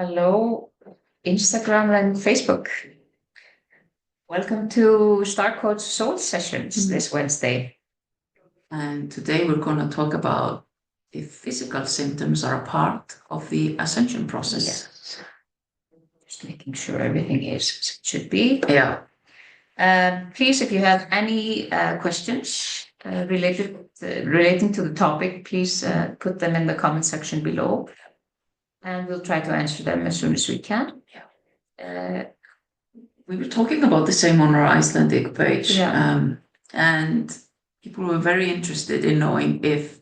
Hello, Instagram and Facebook. Welcome to Starcodes Soul Sessions this Wednesday. And today we're going to talk about if physical symptoms are a part of the ascension process. Yes. Just making sure everything is as it should be. Yeah. Please, if you have any questions relating to the topic, please put them in the comment section below. And we'll try to answer them as soon as we can. We were talking about the same on our Icelandic page. Yeah. And people were very interested in knowing if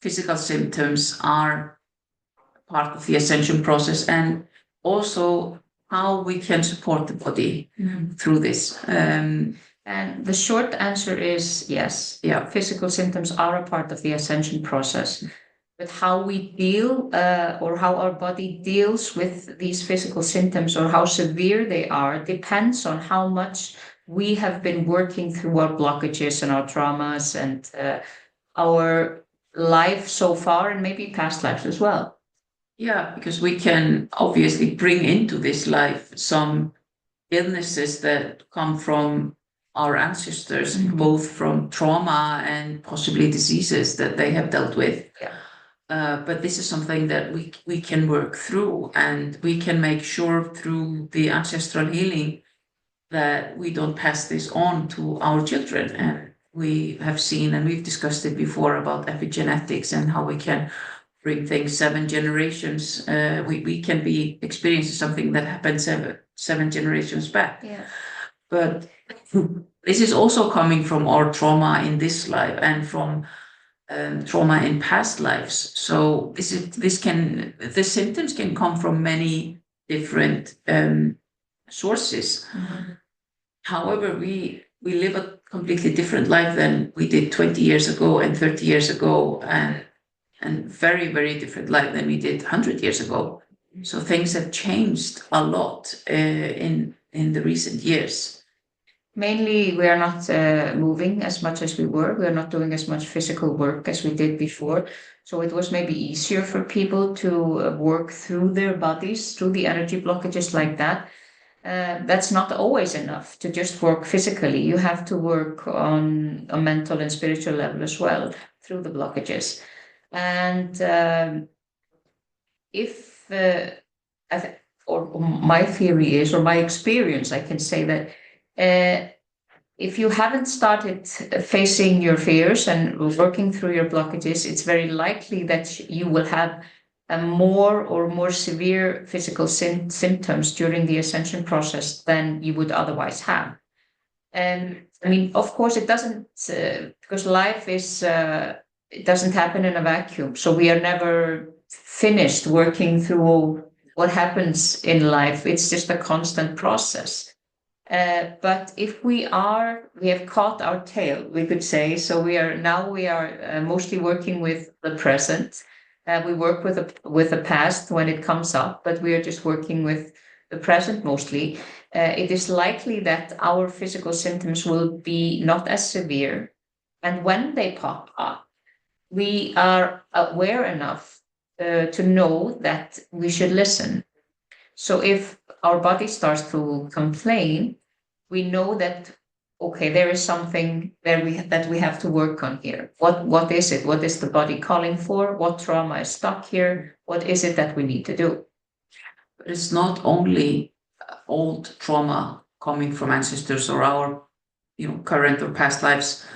physical symptoms are part of the ascension process and also how we can support the body through this. And the short answer is yes. Yeah. Physical symptoms are a part of the ascension process. But how we deal or how our body deals with these physical symptoms or how severe they are depends on how much we have been working through our blockages and our traumas and our life so far and maybe past lives as well. Yeah, because we can obviously bring into this life some illnesses that come from our ancestors, both from trauma and possibly diseases that they have dealt with. Yeah. But this is something that we can work through, and we can make sure through the ancestral healing that we don't pass this on to our children. And we have seen, and we've discussed it before about epigenetics and how we can bring things 7 generations. We can be experiencing something that happened seven generations back. Yeah. But this is also coming from our trauma in this life and from trauma in past lives. So the symptoms can come from many different sources. However, we live a completely different life than we did 20 years ago and 30 years ago, and very, very different life than we did 100 years ago. So things have changed a lot in the recent years. Mainly, we are not moving as much as we were. We are not doing as much physical work as we did before. So it was maybe easier for people to work through their bodies, through the energy blockages like that. That's not always enough to just work physically. You have to work on a mental and spiritual level as well through the blockages. And or my theory is, or my experience, I can say that if you haven't started facing your fears and working through your blockages, it's very likely that you will have a more severe physical symptoms during the ascension process than you would otherwise have. And I mean, of course, it doesn't, because life is, it doesn't happen in a vacuum. So we are never finished working through what happens in life. It's just a constant process. But if we have caught our tail, we could say. So we are mostly working with the present. We work with the past when it comes up, but we are just working with the present mostly. It is likely that our physical symptoms will be not as severe. And when they pop up, we are aware enough to know that we should listen. So if our body starts to complain, we know that, okay, there is something that we have to work on here. What is it? What is the body calling for? What trauma is stuck here? What is it that we need to do? But it's not only old trauma coming from ancestors or our current or past lives,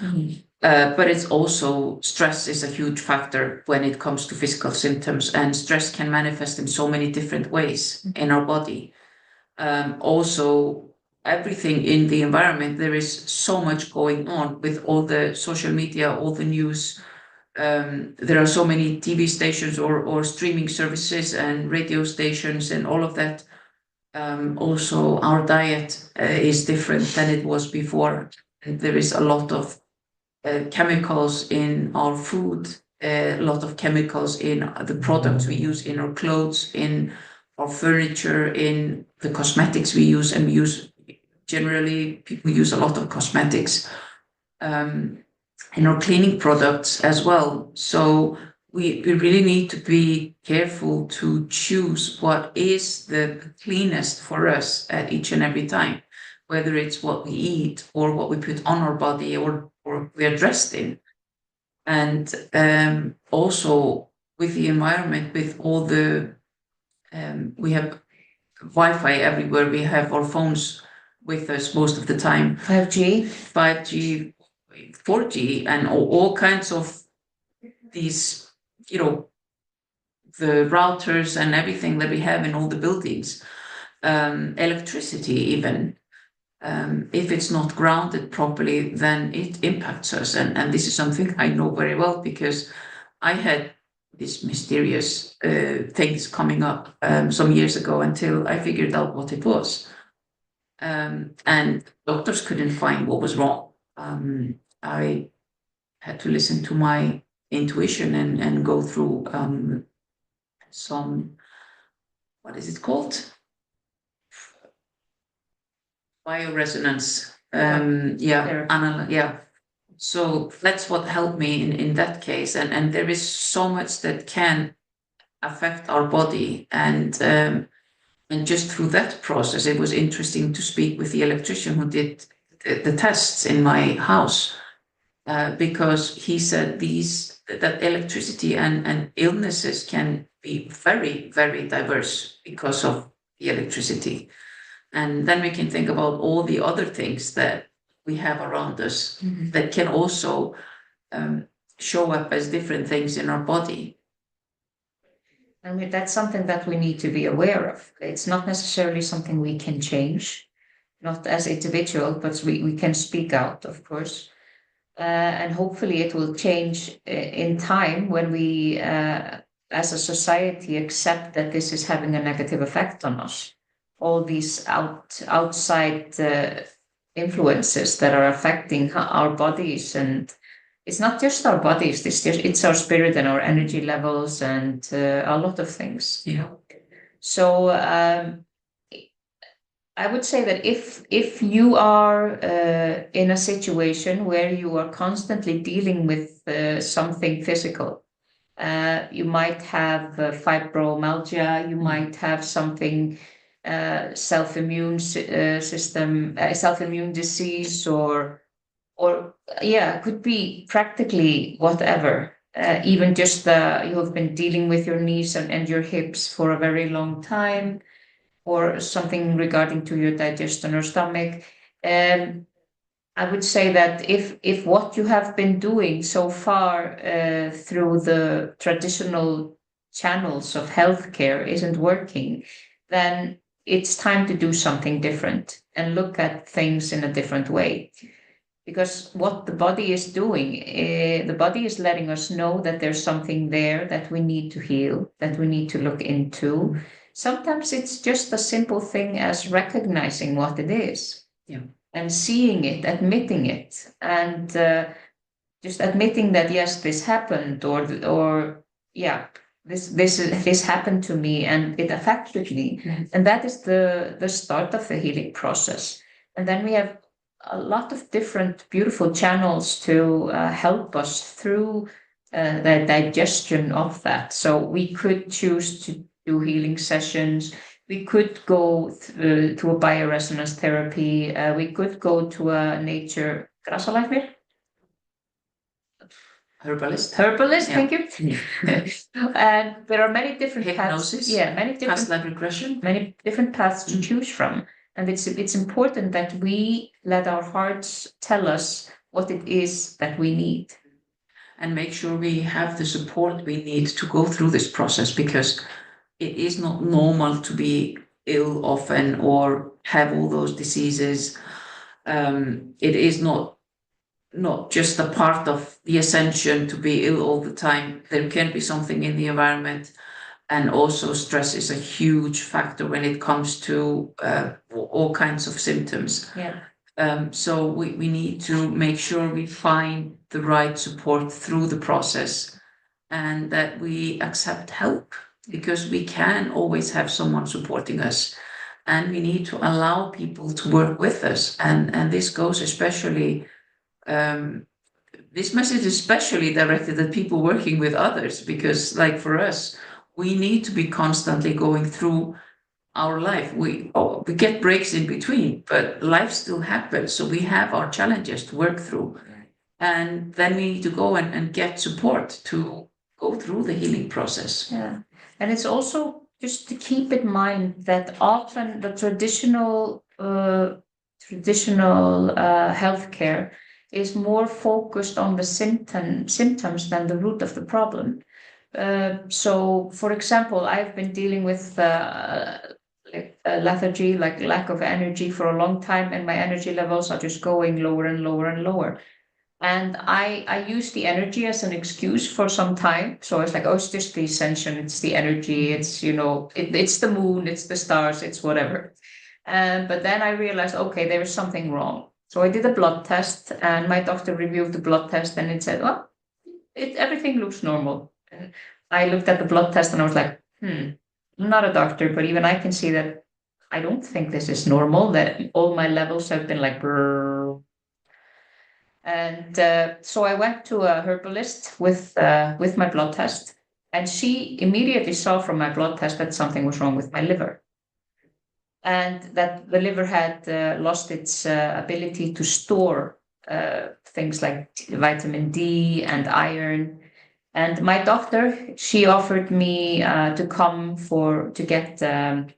but it's also stress is a huge factor when it comes to physical symptoms, and stress can manifest in so many different ways in our body. Also, everything in the environment, there is so much going on with all the social media, all the news. There are so many TV stations or streaming services and radio stations and all of that. Also, our diet is different than it was before. There is a lot of chemicals in our food, a lot of chemicals in the products we use in our clothes, in our furniture, in the cosmetics we use, and generally people use a lot of cosmetics in our cleaning products as well. So we really need to be careful to choose what is the cleanest for us at each and every time, whether it's what we eat or what we put on our body or we are dressed in. And also with the environment, with all the, we have Wi-Fi everywhere, we have our phones with us most of the time. 5G, 4G, and all kinds of these, the routers and everything that we have in all the buildings, electricity even. If it's not grounded properly, then it impacts us. And this is something I know very well because I had these mysterious things coming up some years ago until I figured out what it was. And doctors couldn't find what was wrong. I had to listen to my intuition and go through some, what is it called? Bioresonance. So that's what helped me in that case. And there is so much that can affect our body. And just through that process, it was interesting to speak with the electrician who did the tests in my house, because he said that electricity and illnesses can be very, very diverse because of the electricity. And then we can think about all the other things that we have around us that can also show up as different things in our body. I mean, that's something that we need to be aware of. It's not necessarily something we can change, not as individual, but we can speak out, of course. And hopefully it will change in time when we, as a society, accept that this is having a negative effect on us. All these outside influences that are affecting our bodies, and it's not just our bodies, it's our spirit and our energy levels and a lot of things. Yeah. So I would say that if you are in a situation where you are constantly dealing with something physical, you might have fibromyalgia, you might have something self-immune system, self-immune disease, or could be practically whatever. Even just you have been dealing with your knees and your hips for a very long time, or something regarding to your digestion or stomach. I would say that if what you have been doing so far through the traditional channels of healthcare isn't working, then it's time to do something different and look at things in a different way. Because what the body is doing, the body is letting us know that there's something there that we need to heal, that we need to look into. Sometimes it's just a simple thing as recognizing what it is, and seeing it, admitting it, and just admitting that yes, this happened, or this happened to me and it affected me, and that is the start of the healing process. And then we have a lot of different beautiful channels to help us through the digestion of that. So we could choose to do healing sessions. We could go to a bioresonance therapy. We could go to a nature Herbalist. Thank you. And there are many different hypnosis, paths. Many different past life regression. Many different paths to choose from. And it's important that we let our hearts tell us what it is that we need. And make sure we have the support we need to go through this process, because it is not normal to be ill often or have all those diseases. It is not just a part of the ascension to be ill all the time. There can be something in the environment. And also stress is a huge factor when it comes to all kinds of symptoms. So we need to make sure we find the right support through the process, and that we accept help, because we can always have someone supporting us, and we need to allow people to work with us. And this goes especially this message is especially directed at people working with others, because like for us, we need to be constantly going through our life. We get breaks in between, but life still happens. So we have our challenges to work through. And then we need to go and get support to go through the healing process. Yeah. And it's also just to keep in mind that often the traditional healthcare is more focused on the symptoms than the root of the problem. So, for example, I've been dealing with lethargy, like lack of energy, for a long time, and my energy levels are just going lower and lower and lower. And I use the energy as an excuse for some time. So it's like, oh, it's just the ascension, it's the energy, it's, it's the moon, it's the stars, it's whatever. But then I realized, okay, there is something wrong. So I did a blood test, and my doctor reviewed the blood test, and it said, well, everything looks normal. And I looked at the blood test and I was like, I'm not a doctor, but even I can see that I don't think this is normal, that all my levels have been like, brrr. And so I went to a herbalist with my blood test, and she immediately saw from my blood test that something was wrong with my liver, and that the liver had lost its ability to store things like vitamin D and iron. And my doctor, she offered me to come to get an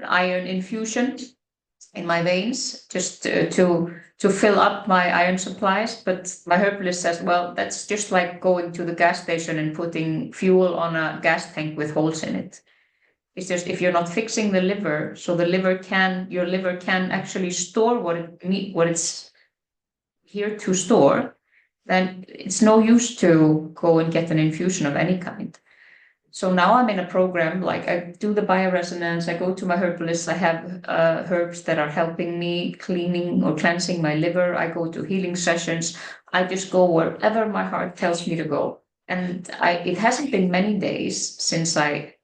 iron infusion in my veins, just to fill up my iron supplies. But my herbalist says, well, that's just like going to the gas station and putting fuel on a gas tank with holes in it. It's just, if you're not fixing the liver, so your liver can actually store what it's here to store, then it's no use to go and get an infusion of any kind. So now I'm in a program, like I do the bioresonance, I go to my herbalist, I have herbs that are helping me cleaning or cleansing my liver. I go to healing sessions. I just go wherever my heart tells me to go. And it hasn't been many days since I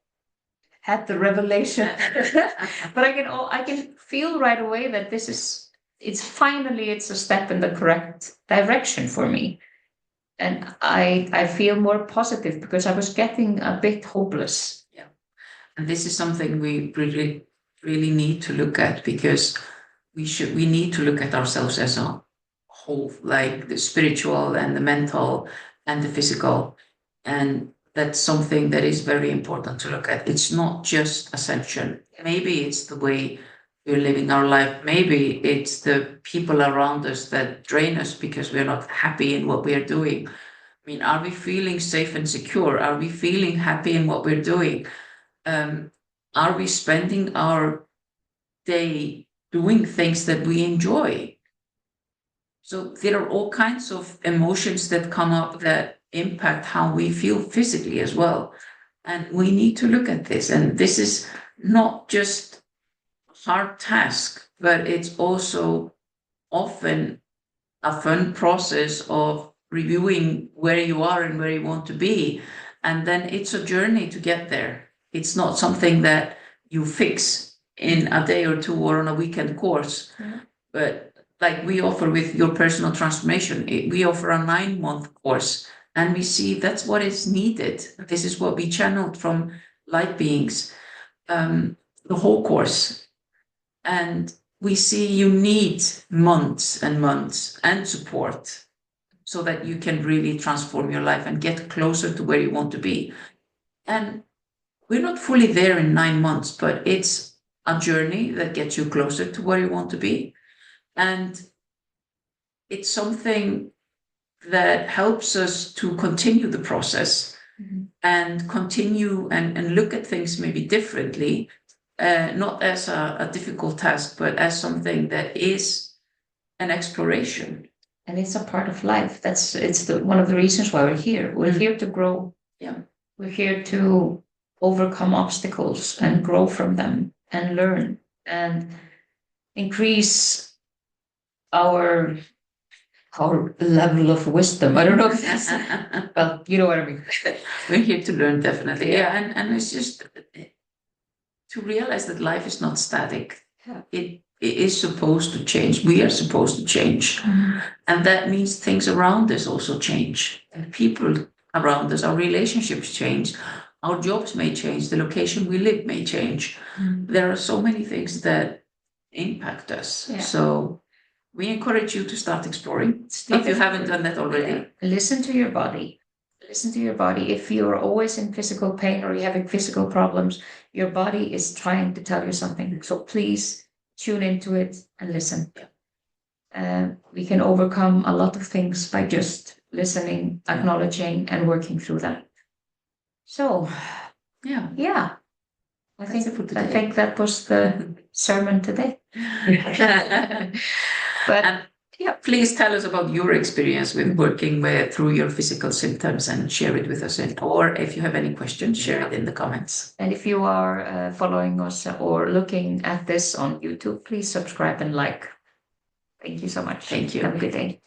had the revelation, but I can feel right away that it's a step in the correct direction for me. And I feel more positive, because I was getting a bit hopeless. Yeah. And this is something we really, really need to look at, because we need to look at ourselves as a whole, like the spiritual and the mental and the physical. And that's something that is very important to look at. It's not just ascension. Maybe it's the way we're living our life. Maybe it's the people around us that drain us because we're not happy in what we are doing. I mean, are we feeling safe and secure? Are we feeling happy in what we're doing? Are we spending our day doing things that we enjoy? So there are all kinds of emotions that come up that impact how we feel physically as well. And we need to look at this. And this is not just hard task, but it's also often a fun process of reviewing where you are and where you want to be. And then it's a journey to get there. It's not something that you fix in a day or two or on a weekend course. But like we offer with your personal transformation, we offer a 9-month course, and we see that's what is needed. This is what we channeled from light beings, the whole course. And we see you need months and months and support so that you can really transform your life and get closer to where you want to be. And we're not fully there in 9 months, but it's a journey that gets you closer to where you want to be. And it's something that helps us to continue the process and continue and look at things maybe differently. Not as a difficult task, but as something that is an exploration. And it's a part of life. It's one of the reasons why we're here. We're here to grow. Yeah. We're here to overcome obstacles and grow from them and learn and increase our level of wisdom. I don't know if that's, well, you know what I mean. We're here to learn, definitely. Yeah. And it's just to realize that life is not static. Yeah. is supposed to change. We are supposed to change. And that means things around us also change. And people around us, our relationships change. Our jobs may change. The location we live may change. There are so many things that impact us. Yeah. So we encourage you to start exploring if you haven't done that already. Yeah. Listen to your body. Listen to your body. If you're always in physical pain or you're having physical problems, your body is trying to tell you something. So please tune into it and listen. We can overcome a lot of things by just listening, acknowledging, and working through that. So, yeah. I think that was the sermon today. But please tell us about your experience with working through your physical symptoms and share it with us. Or if you have any questions, share it in the comments. And if you are following us or looking at this on YouTube, please subscribe and like. Thank you so much. Thank you. Have a good day.